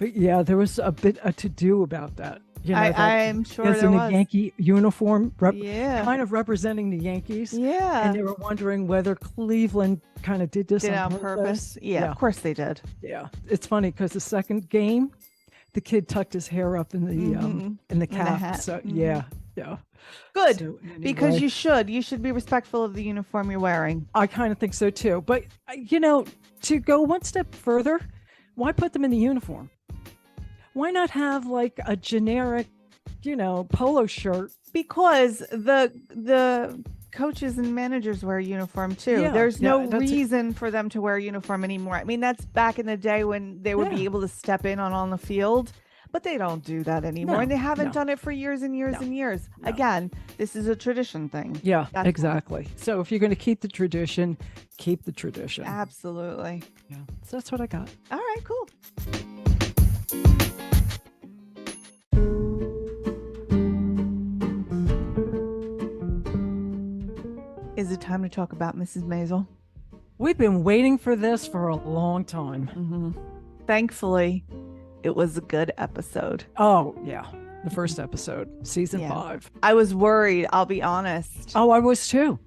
yeah, there was a bit to do about that. I'm sure there was. In a Yankee uniform, kind of representing the Yankees. Yeah. And they were wondering whether Cleveland kind of did this on purpose. Yeah, of course they did. Yeah. It's funny because the second game, the kid tucked his hair up in the cap. In the hat. So Yeah. Good. So, anyway, because you should be respectful of the uniform you're wearing. I kind of think so too. But, you know, to go one step further, why put them in the uniform? Why not have like a generic, you know, polo shirt? Because the coaches and managers wear a uniform too. Yeah, There's yeah, no that's reason for them to wear a uniform anymore. I mean, that's back in the day when they would be Yeah. able to step in on the field, but they don't do that anymore. No, and they haven't no. done it for years and years No, and years. no. Again, this is a tradition thing. Yeah, That's exactly. So if you're going to keep the tradition, keep the tradition. Absolutely. Yeah. So that's what I got. All right, cool. Is it time to talk about Mrs. Maisel? We've been waiting for this for a long time. Mm-hmm. Thankfully, it was a good episode. Oh, yeah. The first episode, season 5. I was worried, I'll be honest. Oh, I was too.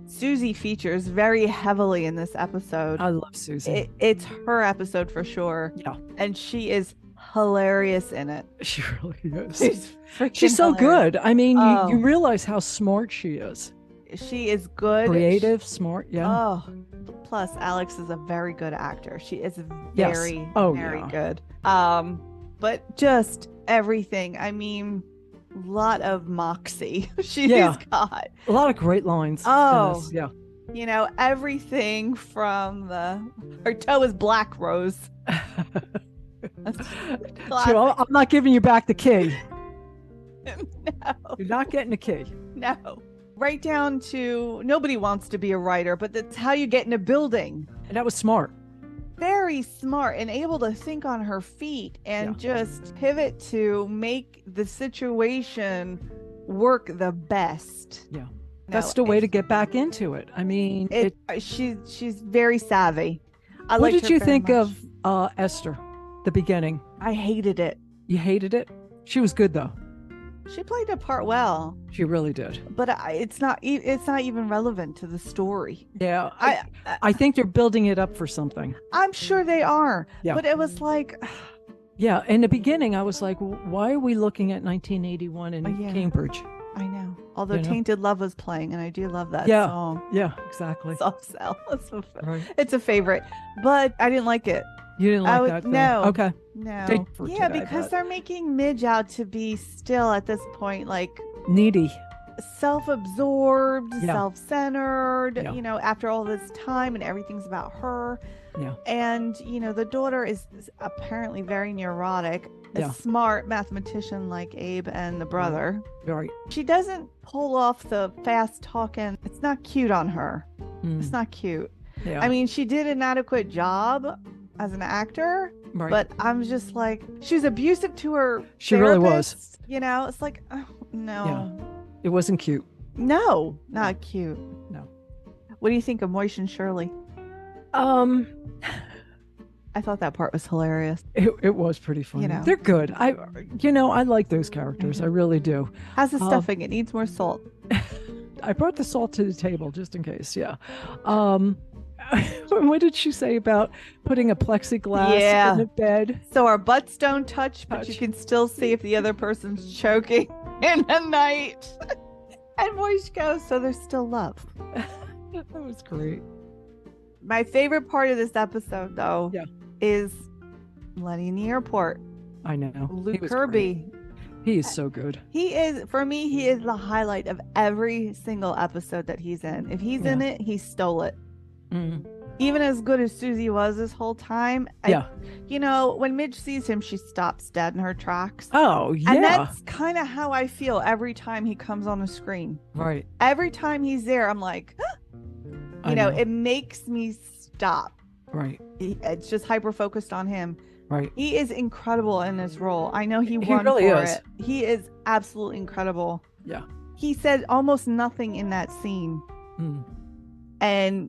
Susie features very heavily in this episode. I love Susie. It's her episode for sure. Yeah. And she is hilarious in it. She really is. She's so hilarious. good. I mean, you realize how smart she is. She is good. Creative, smart. Yeah. Oh, plus Alex is a very good actor. She is very, very good. But just everything. I mean, a lot of moxie she's got. A lot of great lines. Oh, in this. Yeah. You know, everything from her toe is black, Rose. So I'm not giving you back the key. No. You're not getting a key. No. Right down to nobody wants to be a writer, but that's how you get in a building. And that was smart. Very smart and able to think on her feet and just pivot to make the situation work the best. Yeah. That's the way to get back into it. I mean, she's very savvy. What did you think of Esther, the beginning? I hated it. You hated it? She was good though. She played the part well. She really did. But it's not even relevant to the story. Yeah. I think they're building it up for something. I'm sure they are. Yeah. But it was like... Yeah. In the beginning, I was like, why are we looking at 1981 in Cambridge? I know. Although Tainted Love was playing, and I do love that song. Yeah, exactly. Soft Cell. It's a favorite. But I didn't like it. You didn't like that? No. Okay. No. Yeah, because they're making Midge out to be still at this point like needy, self-absorbed, self-centered, you know, after all this time and everything's about her. Yeah. And, you know, the daughter is apparently very neurotic, a smart mathematician like Abe and the brother. Right. She doesn't pull off the fast talking. It's not cute on her. It's not cute. Yeah. I mean, she did an adequate job as an actor, but I'm just like, she was abusive to her She really was. You know, it's like, oh, no. Yeah. It wasn't cute. No, not cute. No. What do you think of Moish and Shirley? I thought that part was hilarious. It was pretty funny. You know, they're good. I like those characters. I really do. How's the stuffing? It needs more salt. I brought the salt to the table just in case. Yeah. What did she say about putting a plexiglass in the bed? So our butts don't touch, but you can still see if the other person's choking in the night. And Moish goes, so there's still love. That was great. My favorite part of this episode, though, is Lenny in the airport. I know. Luke Kirby. Great. He is so good. He is, for me, he is the highlight of every single episode that he's in. If he's in it, he stole it. Mm. Even as good as Susie was this whole time, you know, when Midge sees him, she stops dead in her tracks. Oh, yeah. And that's kind of how I feel every time he comes on the screen. Right. Every time he's there, I'm like, you know, it makes me stop. Right. It's just hyper focused on him. Right. He is incredible in this role. I know he won really for is. it. He is absolutely incredible. Yeah. He said almost nothing in that scene. And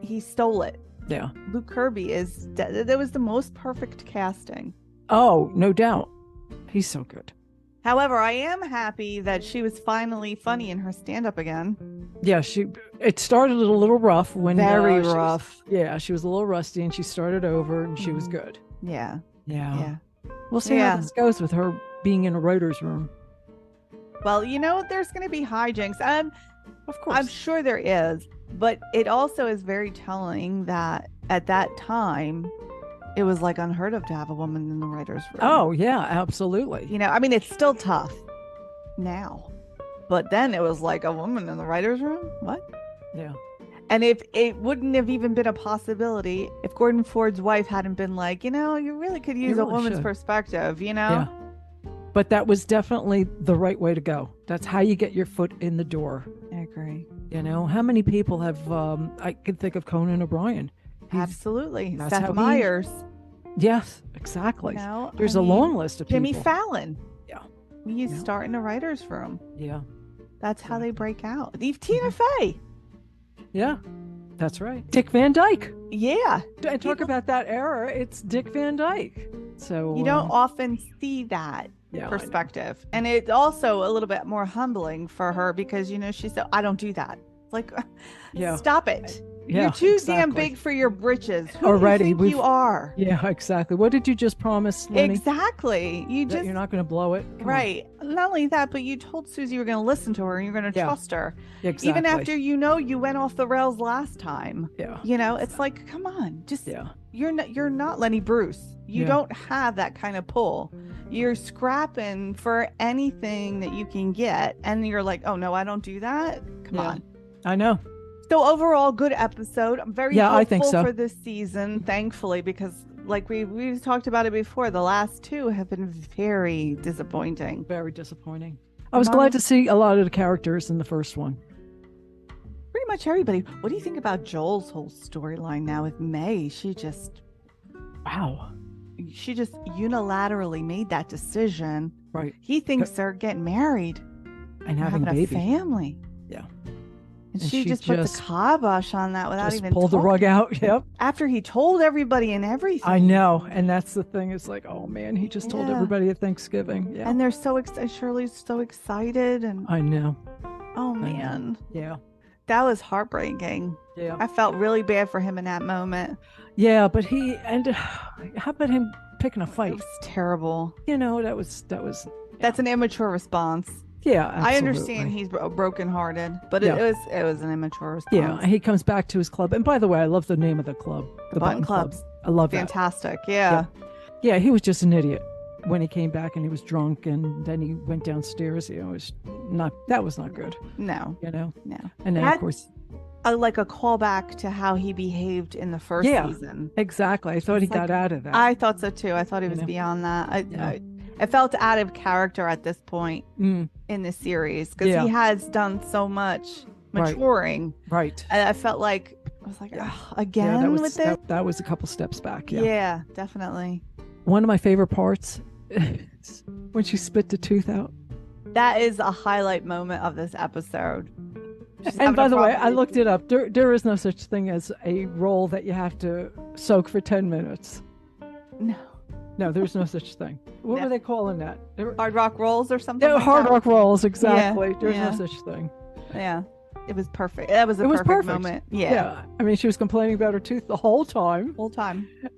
he stole it. Yeah. Luke Kirby is that was the most perfect casting. Oh, no doubt. He's so good. However, I am happy that she was finally funny in her stand-up again. Yeah, it started a little rough when very rough. She was a little rusty and she started over and she was good. Yeah. We'll see how this goes with her being in a writer's room. Well, there's going to be hijinks, and Of course. I'm sure there is, but it also is very telling that at that time, it was like unheard of to have a woman in the writer's room. Oh, yeah, absolutely. It's still tough now, but then it was like a woman in the writer's room. What? Yeah. And if it wouldn't have even been a possibility if Gordon Ford's wife hadn't been like, you really could use a woman's perspective, Yeah. But that was definitely the right way to go. That's how you get your foot in the door. I agree. How many people have, I can think of Conan O'Brien. Absolutely. Seth Meyers. Yes, exactly. There's a long list of people. Jimmy Fallon. Yeah. You start in a writer's room. Yeah. That's how they break out. Eve Tina Fey. Yeah, that's right. Dick Van Dyke. Yeah. And talk about that era. It's Dick Van Dyke. So you don't often see that perspective. And it's also a little bit more humbling for her because, she said, I don't do that. It's like, stop it. Yeah, you're too damn big for your britches. Who already do you think you are? Yeah, exactly. What did you just promise, Lenny? Exactly. You're not going to blow it. Come right. On. Not only that, but you told Susie you were going to listen to her and you're going to trust her. Exactly. Even after you went off the rails last time. Yeah. It's like, come on, just you're not Lenny Bruce. You don't have that kind of pull. You're scrapping for anything that you can get, and you're like, oh no, I don't do that. Come on. I know. So overall, good episode. I'm very hopeful I think so. for this season, thankfully, because like we've talked about it before, the last two have been very disappointing. Very disappointing. I was glad to see a lot of the characters in the first one. Pretty much everybody. What do you think about Joel's whole storyline now with May? She just unilaterally made that decision. Right. He thinks they're getting married and having a family. Yeah. And she just put the kibosh on that without even pulled the rug out. Yep. After he told everybody and everything. I know. And that's the thing. It's like, oh man, he just told everybody at Thanksgiving. Yeah. And they're so excited. Shirley's so excited. And I know. Oh man. Yeah. That was heartbreaking. Yeah. I felt really bad for him in that moment. Yeah, but how about him picking a fight? It was terrible. That's an immature response. Yeah, absolutely. I understand he's brokenhearted, but it was an immature response. Yeah, he comes back to his club, and by the way, I love the name of the club, the Button Clubs. I love that. Fantastic. Yeah. Yeah, he was just an idiot when he came back, and he was drunk, and then he went downstairs. That was not good. No. No. And then of course, like a callback to how he behaved in the first season. Exactly. I thought he got out of that. I thought so too. I thought he was beyond that. I felt out of character at this point in the series because he has done so much maturing. Right. I felt like I was like, again with this. That was a couple steps back. Yeah, definitely. One of my favorite parts is when she spit the tooth out. That is a highlight moment of this episode. And by the way, I looked it up. There is no such thing as a roll that you have to soak for 10 minutes. No, there's no such thing. What were they calling that? Hard rock rolls or something? Hard rock rolls, exactly. There's no such thing. Yeah. It was perfect. That was a perfect moment. Yeah. I mean, she was complaining about her tooth the whole time.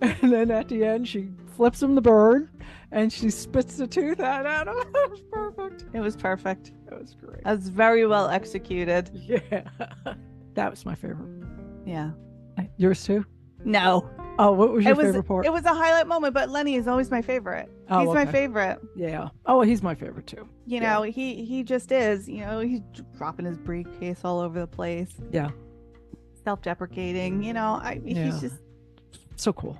And then at the end, she flips him the bird and she spits the tooth out at him. It was perfect. It was perfect. It was great. That was very well executed. Yeah. That was my favorite. Yeah. Yours too? No. Oh, what was your favorite part? It was a highlight moment, but Lenny is always my favorite. He's my favorite. Yeah. Oh, he's my favorite too. He just is. He's dropping his briefcase all over the place. Yeah. Self-deprecating. He's just so cool.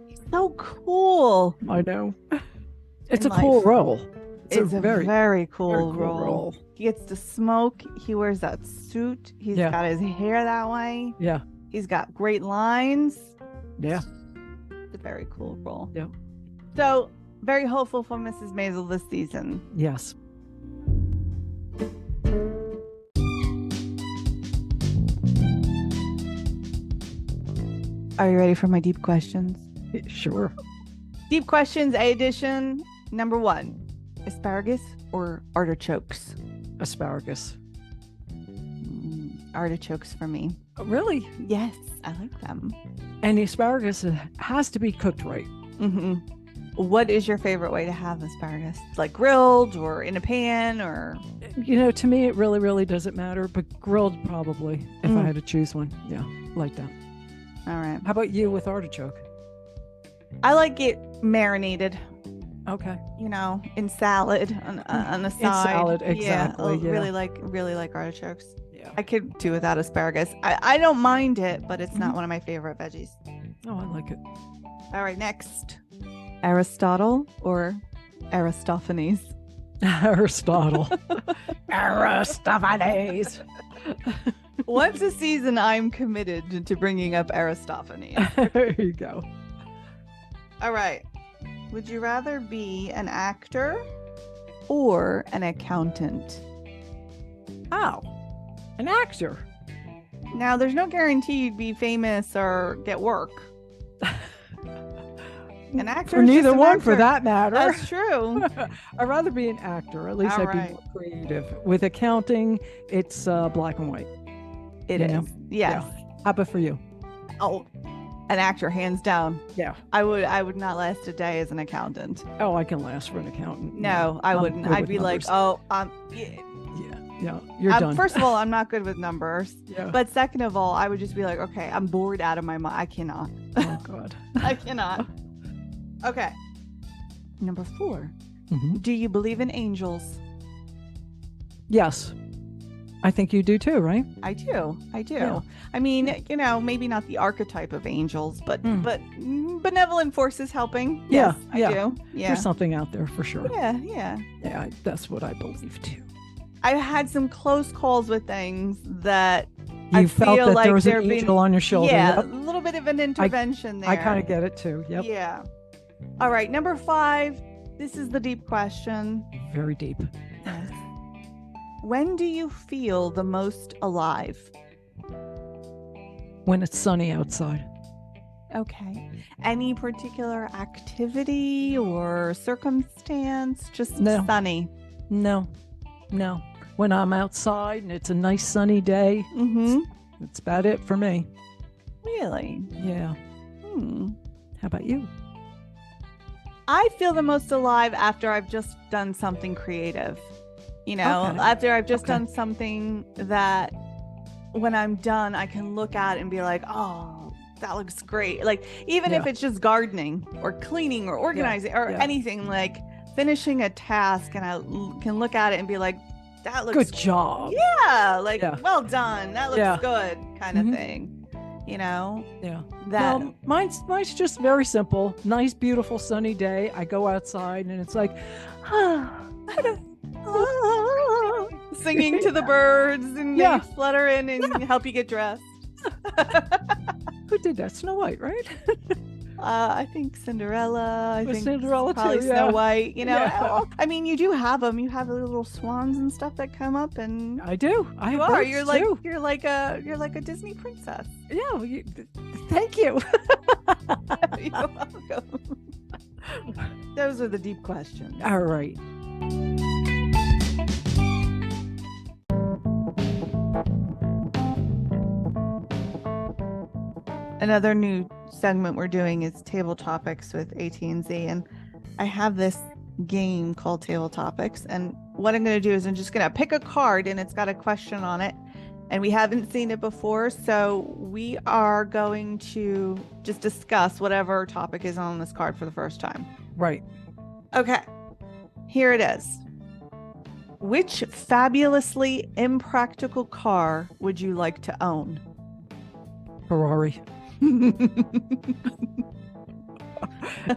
He's so cool. I know. It's a cool role. It's a very cool role. He gets to smoke. He wears that suit. He's got his hair that way. Yeah. He's got great lines. Yeah. It's a very cool role. Yeah. So, very hopeful for Mrs. Maisel this season. Yes. Are you ready for my deep questions? Sure. Deep questions, A edition. Number 1. Asparagus or artichokes? Asparagus. Artichokes for me. Oh, really? Yes, I like them. And the asparagus has to be cooked right. Mm-hmm. What is your favorite way to have asparagus? Like grilled or in a pan or? To me, it really, really doesn't matter, but grilled probably if I had to choose one. Yeah, like that. All right. How about you with artichoke? I like it marinated. Okay. In salad on the side. In salad, exactly. Yeah, really like artichokes. Yeah. I could do without asparagus. I don't mind it, but it's not one of my favorite veggies. Oh, I like it. All right, next. Aristotle or Aristophanes? Aristotle. Aristophanes. Once a season, I'm committed to bringing up Aristophanes. There you go. All right. Would you rather be an actor or an accountant? Oh, an actor. Now, there's no guarantee you'd be famous or get work. An actor, for neither one, for that matter. That's true. I'd rather be an actor. At least I'd be more creative. With accounting, it's black and white. It is. Yes. Yeah. How about for you? Oh, an actor, hands down. Yeah. I would not last a day as an accountant. Oh, I can last for an accountant. No, I wouldn't. I'd be numbers. Yeah, you're done. First of all, I'm not good with numbers. Yeah. But second of all, I would just be like, okay, I'm bored out of my mind. I cannot. Oh, God. I cannot. Okay. Number 4. Mm-hmm. Do you believe in angels? Yes. I think you do too, right? I do. Yeah. I mean, maybe not the archetype of angels, but benevolent forces helping. Yes, I do. Yeah. There's something out there for sure. Yeah. Yeah, that's what I believe too. I've had some close calls with things that you felt that there was an angel on your shoulder. Yeah, a little bit of an intervention there. I kind of get it too. Yep. Yeah. All right, number 5. This is the deep question. Very deep. Yes. When do you feel the most alive? When it's sunny outside. Okay. Any particular activity or circumstance? Just No. Sunny? No. When I'm outside and it's a nice sunny day, that's about it for me. Really? Yeah. How about you? I feel the most alive after I've just done something creative. Okay. After I've just done something that when I'm done, I can look at and be like, oh, that looks great. Like, even if it's just gardening or cleaning or organizing or anything, like finishing a task, and I can look at it and be like, that looks good job. Yeah. Like, well done. That looks good kind of thing. Yeah. That. Well, mine's just very simple. Nice, beautiful, sunny day. I go outside and it's like, singing to the birds and they flutter in and help you get dressed. Who did that? Snow White, right? I think Cinderella. I think Cinderella probably too, Snow White. I mean, you do have them. You have the little swans and stuff that come up, and I do. You're like a Disney princess. Yeah. Thank you. You're welcome. Those are the deep questions. All right. Another new segment we're doing is Table Topics with AT&Z, and I have this game called Table Topics, and what I'm going to do is I'm just going to pick a card and it's got a question on it, and we haven't seen it before, so we are going to just discuss whatever topic is on this card for the first time. Right. Okay, here it is. Which fabulously impractical car would you like to own? Ferrari.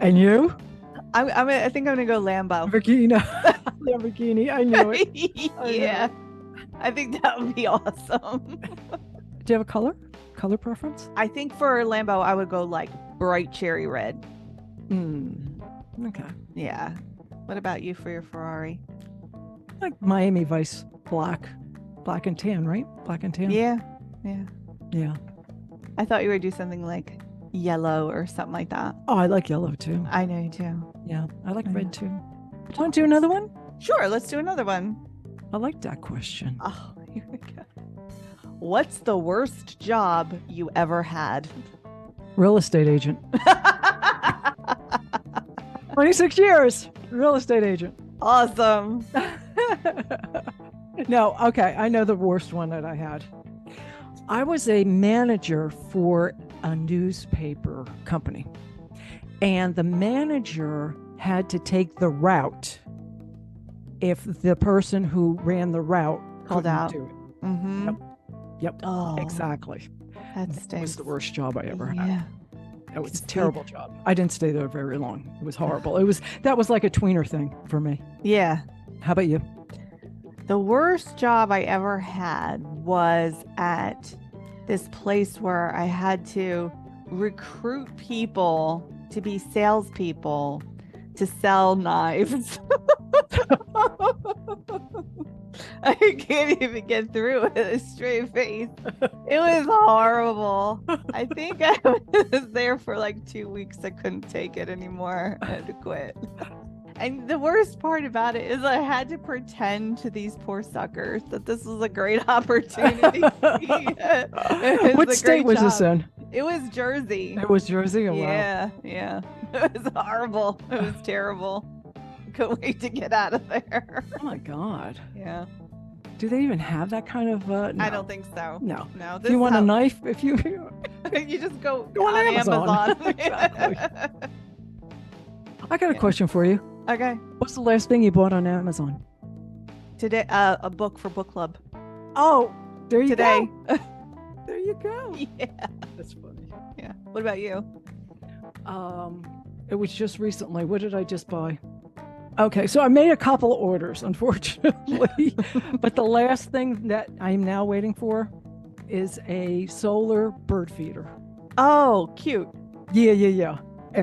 And you? I think I'm gonna go Lambo. Lamborghini. I knew it. Yeah, I think that would be awesome. Do you have a color preference? I think for Lambo I would go like bright cherry red. Okay. Yeah. What about you for your Ferrari? Like Miami Vice, black and tan, right? Black and tan. Yeah. I thought you would do something like yellow or something like that. Oh, I like yellow too. I know you do. Yeah, I like red too. Do you want to do another one? Sure, let's do another one. I like that question. Oh, here we go. What's the worst job you ever had? Real estate agent. 26 years, real estate agent. Awesome. No, okay. I know the worst one that I had. I was a manager for a newspaper company, and the manager had to take the route if the person who ran the route Called couldn't out. do it. Mm-hmm. Yep. Oh, Exactly. that It stinks. was the worst job I ever had. Yeah. It was a See? terrible job. I didn't stay there very long. It was horrible. That was like a tweener thing for me. Yeah. How about you? The worst job I ever had was at this place where I had to recruit people to be salespeople to sell knives. I can't even get through it with a straight face. It was horrible. I think I was there for like 2 weeks. I couldn't take it anymore. I had to quit. And the worst part about it is I had to pretend to these poor suckers that this was a great opportunity. What state was this in? It was Jersey. It was Jersey? Oh, wow. Yeah, yeah. It was horrible. It was terrible. Couldn't wait to get out of there. Oh my God. Yeah. Do they even have that kind of no. I don't think so. No. No. If you want a knife, if you you just go on Amazon. Exactly. I got a question for you. Okay. What's the last thing you bought on Amazon? Today, a book for book club. Oh, there you Today. go. There you go. Yeah. That's funny. Yeah. What about you? It was just recently. What did I just buy? Okay, so I made a couple of orders, unfortunately, but the last thing that I'm now waiting for is a solar bird feeder. Oh, cute. Yeah.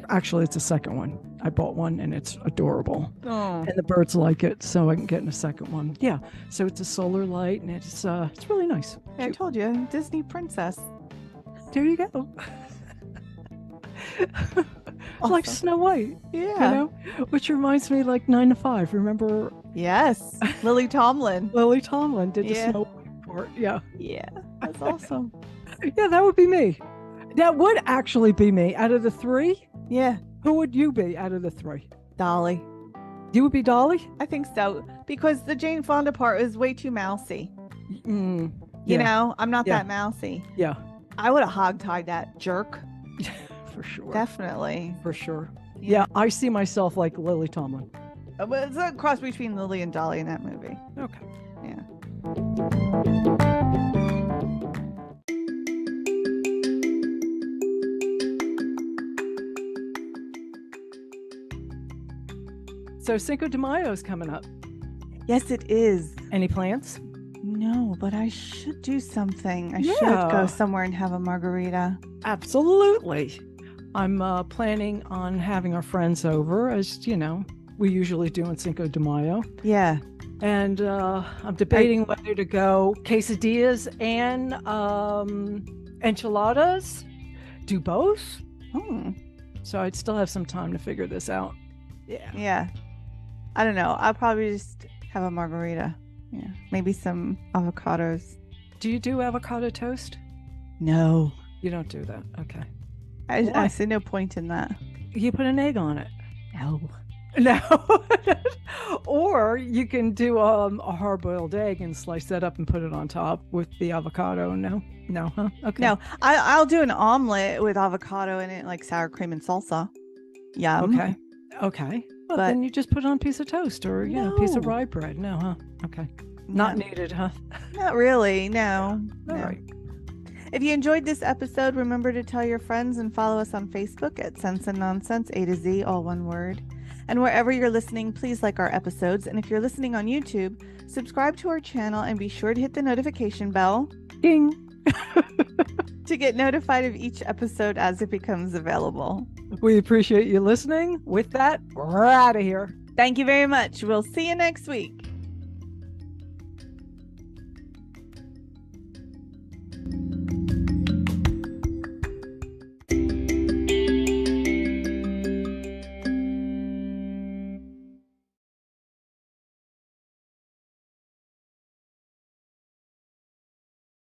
Actually, it's a second one. I bought one and it's adorable. Oh. And the birds like it, so I can get in a second one. Yeah, so it's a solar light and it's really nice. Yeah, I told you, Disney princess. There you go. Like Snow White. Yeah. You know, which reminds me like 9 to 5. Remember? Yes. Lily Tomlin. Lily Tomlin did the Yeah. Snow White part. Yeah. Yeah. That's awesome. Yeah, that would be me. That would actually be me. Out of the 3, Yeah. who would you be out of the 3? Dolly. You would be Dolly? I think so. Because the Jane Fonda part is way too mousy. You You know, I'm not Yeah. that mousy. Yeah. I would have hogtied that jerk. For sure. Definitely. For sure. Yeah, I see myself like Lily Tomlin. But it's a cross between Lily and Dolly in that movie. Okay. Yeah. So Cinco de Mayo is coming up. Yes, it is. Any plans? No, but I should do something. I should Yeah. go somewhere and have a margarita. Absolutely. I'm planning on having our friends over, as you know, we usually do on Cinco de Mayo. Yeah. And I'm debating whether to go quesadillas and enchiladas. Do both. Hmm. So I'd still have some time to figure this out. Yeah. Yeah. I don't know. I'll probably just have a margarita. Yeah. Maybe some avocados. Do you do avocado toast? No. You don't do that. Okay. I Why? see no point in that. You put an egg on it. No. No. Or you can do a hard-boiled egg and slice that up and put it on top with the avocado. No, huh? Okay. No. I'll do an omelet with avocado in it, like sour cream and salsa. Yum. Okay. Well, But- then you just put it on a piece of toast or a piece of No. rye bread. No, huh? Okay. Not needed, huh? Not really. No. All No. right. If you enjoyed this episode, remember to tell your friends and follow us on Facebook at Sense and Nonsense, A to Z, all one word. And wherever you're listening, please like our episodes. And if you're listening on YouTube, subscribe to our channel and be sure to hit the notification bell Ding. to get notified of each episode as it becomes available. We appreciate you listening. With that, we're out of here. Thank you very much. We'll see you next week.